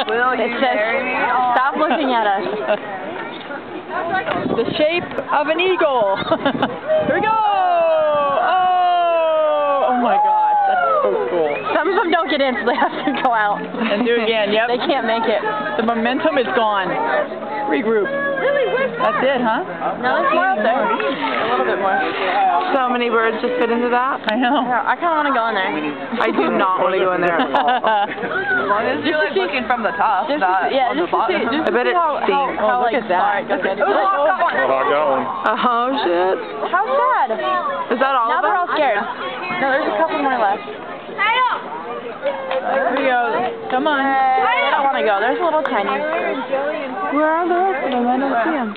Will you marry me? Stop looking at us. The shape of an eagle. Here we go! Oh! Oh my gosh, that's so cool. Some of them don't get in, so they have to go out. And do it again, yep. They can't make it. The momentum is gone. Regroup. That's it, huh? No, there's more out there. A little bit more. So many birds just fit into that. I know. I kind of want to go in there. I do not want to go in there at all. As long as you're like looking from the top, not on the bottom. I bet it stinks. How, look at that. Oh shit. How sad. Is that all Now of them? they're all scared. No, there's a couple more left. Here we go. Come on. They don't want to go. There's little tiny. Where are the rest of them? I don't see them.